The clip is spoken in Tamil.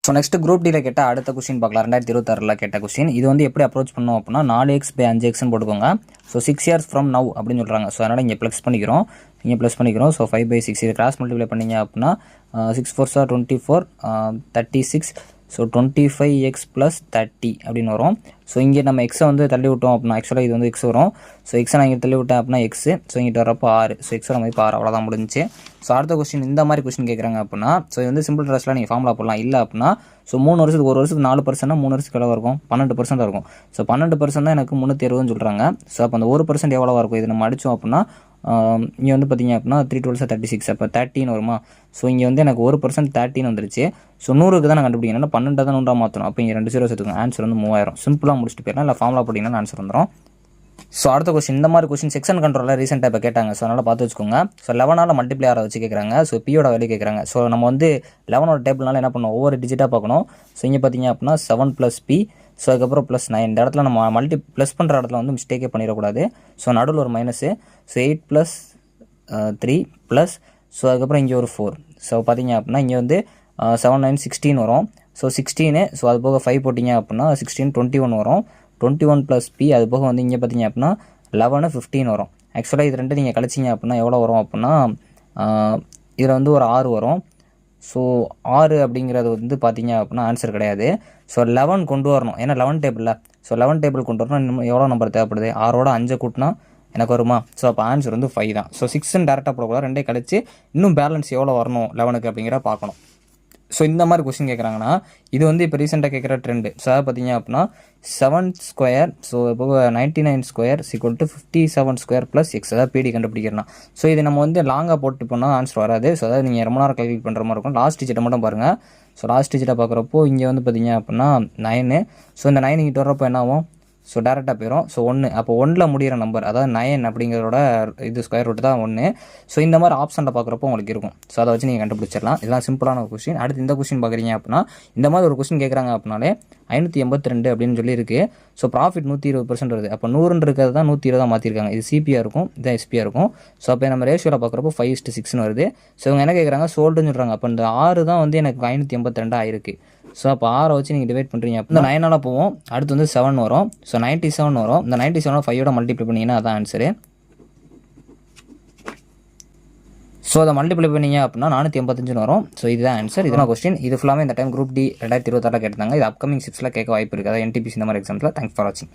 ஸோ நெக்ஸ்ட் குரூப் டியில் கேட்ட அடுத்த கொஸ்டின் பார்க்கலாம். 2026 கேட்ட கொஸ்டின். இது வந்து எப்படி அப்ரோச் பண்ணோம் அப்படின்னா 4x/5xன்னு போட்டுக்கோங்க. ஸோ 6 years ஃப்ரம் நவ் அப்படின்னு சொல்கிறாங்க. ஸோ அதனால் இங்கே ப்ளஸ் பண்ணிக்கிறோம். ஸோ 5/6 இது கிராஸ் மல்டிப்ளை பண்ணிங்க அப்படின்னா 6 4s are 24, 36. ஸோ 25x + 30 அப்படின்னு வரும். ஸோ இங்கே நம்ம எக்ஸை வந்து தள்ளி விட்டோம் அப்படின்னா ஆக்சுவலாக இது வந்து எக்ஸ் வரும். ஸோ எக்ஸை நான் இங்கே தள்ளி விட்டேன் அப்படின்னா எக்ஸு. ஸோ இங்கிட்ட வரப்போ 6. ஸோ எக்ஸோட மதிப்பு 6. அவ்வளோதான் முடிஞ்சிச்சு. ஸோ அடுத்த கொஸ்டின் இந்த மாதிரி கொஸ்டின் கேட்குறாங்க அப்படின்னா ஸோ இது வந்து சிம்பிள் ட்ரெஸ்ட்டில் நீங்கள் ஃபார்முலா போடலாம். இல்லை அப்படின்னா ஸோ 3 வருஷத்துக்கு 1 வருஷத்துக்கு 4%, 3 வருஷத்துக்கு எவ்வளோ இருக்கும்? 12% இருக்கும். ஸோ 12% தான் எனக்கு 360 சொல்கிறாங்க. ஸோ அப்போ அந்த 1% எவ்வளோவா இருக்கும்? இது நம்ம அடித்தோம் அப்படின்னா இங்கே வந்து பார்த்திங்க அப்படின்னா 3 12 36, அப்போ 13 வருமா? ஸோ இங்கே வந்து எனக்கு 1% 13 வந்துருச்சு. ஸோ 100க்கு தான் நான் கண்டுபிடிக்கணும். ஏன்னா 12 தான் 100 மாற்றணும். அப்போ இங்கே 2 0 சேர்த்துக்கோங்க. ஆன்சர் வந்து 3000. சிம்பிளாக முடிச்சுட்டு போயிடலாம். இல்லை ஃபார்முலா போட்டிங்கன்னா ஆன்சர் வந்துடும். ஸோ அடுத்த கொஸ்டின் இந்த மாதிரி கொஸ்டின் செக்ஷன் கண்ட்ரோலில் ரீசெண்டாக இப்போ கேட்டாங்க. ஸோ அதனால் பார்த்து வச்சுக்கோங்க. ஸோ 11ஆல் மல்டிப்ளை ஆரை வச்சு கேட்குறாங்க. ஸோ பியோட வேல்யூ கேட்குறாங்க. ஸோ நம்ம வந்து 11ஓட டேபிள்னால என்ன பண்ணணும்? ஒவ்வொரு டிஜிட்டாக பார்க்கணும். ஸோ இங்கே பார்த்தீங்க அப்படின்னா 7 + p. ஸோ அதுக்கப்புறம் +9. இந்த இடத்துல நம்ம ப்ளஸ் பண்ணுற இடத்துல வந்து மிஸ்டேக்கே பண்ணிடக்கூடாது. ஸோ நடுவில் ஒரு மைனஸு. ஸோ 8 + 3 + ஸோ அதுக்கப்புறம் இங்கே ஒரு 4. ஸோ பார்த்தீங்க அப்படின்னா இங்கே வந்து 7 9 16 வரும். ஸோ 16. ஸோ அது போக 5 போட்டிங்க அப்படின்னா 16 21 வரும். 21 + p. அது போக வந்து இங்கே பார்த்தீங்க அப்படின்னா 11 15 வரும். ஆக்சுவலாக இது ரெண்டு நீங்கள் கழிச்சிங்க அப்படின்னா எவ்வளோ வரும் அப்படின்னா இதில் வந்து ஒரு 6 வரும். ஸோ 6 அப்படிங்கிறது வந்து பார்த்தீங்க அப்படின்னா ஆன்சர் கிடையாது. ஸோ 11 கொண்டு வரணும். ஏன்னா 11 டேபிளில். ஸோ 11 டேபிள் கொண்டு வரணும். இன்னும் எவ்வளோ நம்பர் தேவைப்படுது? 6ஓட 5 கூட்டினா எனக்கு வருமா? ஸோ அப்போ ஆன்சர் வந்து 5 தான். ஸோ 6ன்னு டேரெக்டாக போடக்கூடாது. ரெண்டே கழிச்சு இன்னும் பேலன்ஸ் எவ்வளோ வரணும் 11க்கு அப்படிங்கிற பார்க்கணும். ஸோ இந்த மாதிரி கொஸ்டின் கேட்குறாங்கன்னா இது வந்து இப்போ ரீசெண்டாக கேட்குற ட்ரெண்டு. ஸோ அதை பார்த்தீங்க அப்படின்னா 7². ஸோ இப்போ 99² = 57² + x. அதாவது பிடி கண்டுபிடிக்கிறேன்னா ஸோ இது நம்ம வந்து லாங்காக போட்டு போனால் ஆன்சர் வராது. ஸோ அதாவது நீங்கள் ரொம்ப நேரம் கால்குலேட் பண்ணுற மாதிரி இருக்கும். லாஸ்ட் டிஜிட்டை மட்டும் பாருங்கள். ஸோ லாஸ்ட் டிஜிட்டை பார்க்குறப்போ இங்கே வந்து பார்த்தீங்க அப்படின்னா 9. ஸோ இந்த 9 இங்கிட்ட வர்றப்போ என்ன ஆகும்? ஸோ டேரெக்டாக போயிடும். ஸோ 1. அப்போ 1ல் முடிகிற நம்பர் அதாவது 9 அப்படிங்கிறதோட இது ஸ்கொயர் ரூட் தான் 1. ஸோ இந்த மாதிரி ஆப்ஷனில் பார்க்குறப்போ உங்களுக்கு இருக்கும். ஸோ அதை வச்சு நீங்கள் கண்டுபிடிச்சிடலாம். இதெல்லாம் சிம்பிளான ஒரு கொஸ்டின். அடுத்து இந்த கொஸ்டின் பார்க்குறீங்க அப்படின்னா இந்த மாதிரி ஒரு கொஸ்டின் கேட்குறாங்க அப்படின்னாலே 582 அப்படின்னு சொல்லியிருக்கு. ஸோ ப்ராஃபிட் 120% வருது. அப்போ 100 இருக்கிறது தான் 120 மாற்றிருக்காங்க. இது சிபியாக இருக்கும், இதான் எஸ்பியாக இருக்கும். ஸோ அப்போ நம்ம ரேஷியோவில் பார்க்குறப்போ 5:6ன்னு வருது. ஸோ இவங்க என்ன கேட்குறாங்க? சோல்டுன்னு சொல்கிறாங்க. அப்போ இந்த 6 தான் வந்து எனக்கு 582 ஆயிருக்கு. ஸோ அப்போ 6 வச்சு நீங்கள் டிவைட் பண்ணுறீங்க. அப்போ இந்த 9ஆல் போவோம். அடுத்து வந்து 7 வரும். ஸோ 97 வரும். இந்த 97 5ஓட மல்டிப்ளை பண்ணிங்கன்னா அதான் ஆன்சரு. ஸோ அதை மல்டிப்ளை பண்ணிங்க அப்படின்னா 485 வரும். ஸோ இதுதான் ஆன்சர். இதுதான் கொஸ்டின். இது ஃபுல்லாமே இந்த டைம் குரூப் டி 2026 கேட்டாங்க. இது அப்கமிங் 6ல் கேட்க வாய்ப்பு இருக்குது. அதாவது NTPC இந்த மாதிரி எக்ஸாம்ஸில். தேங்க்ஸ் ஃபார் வாட்சிங்.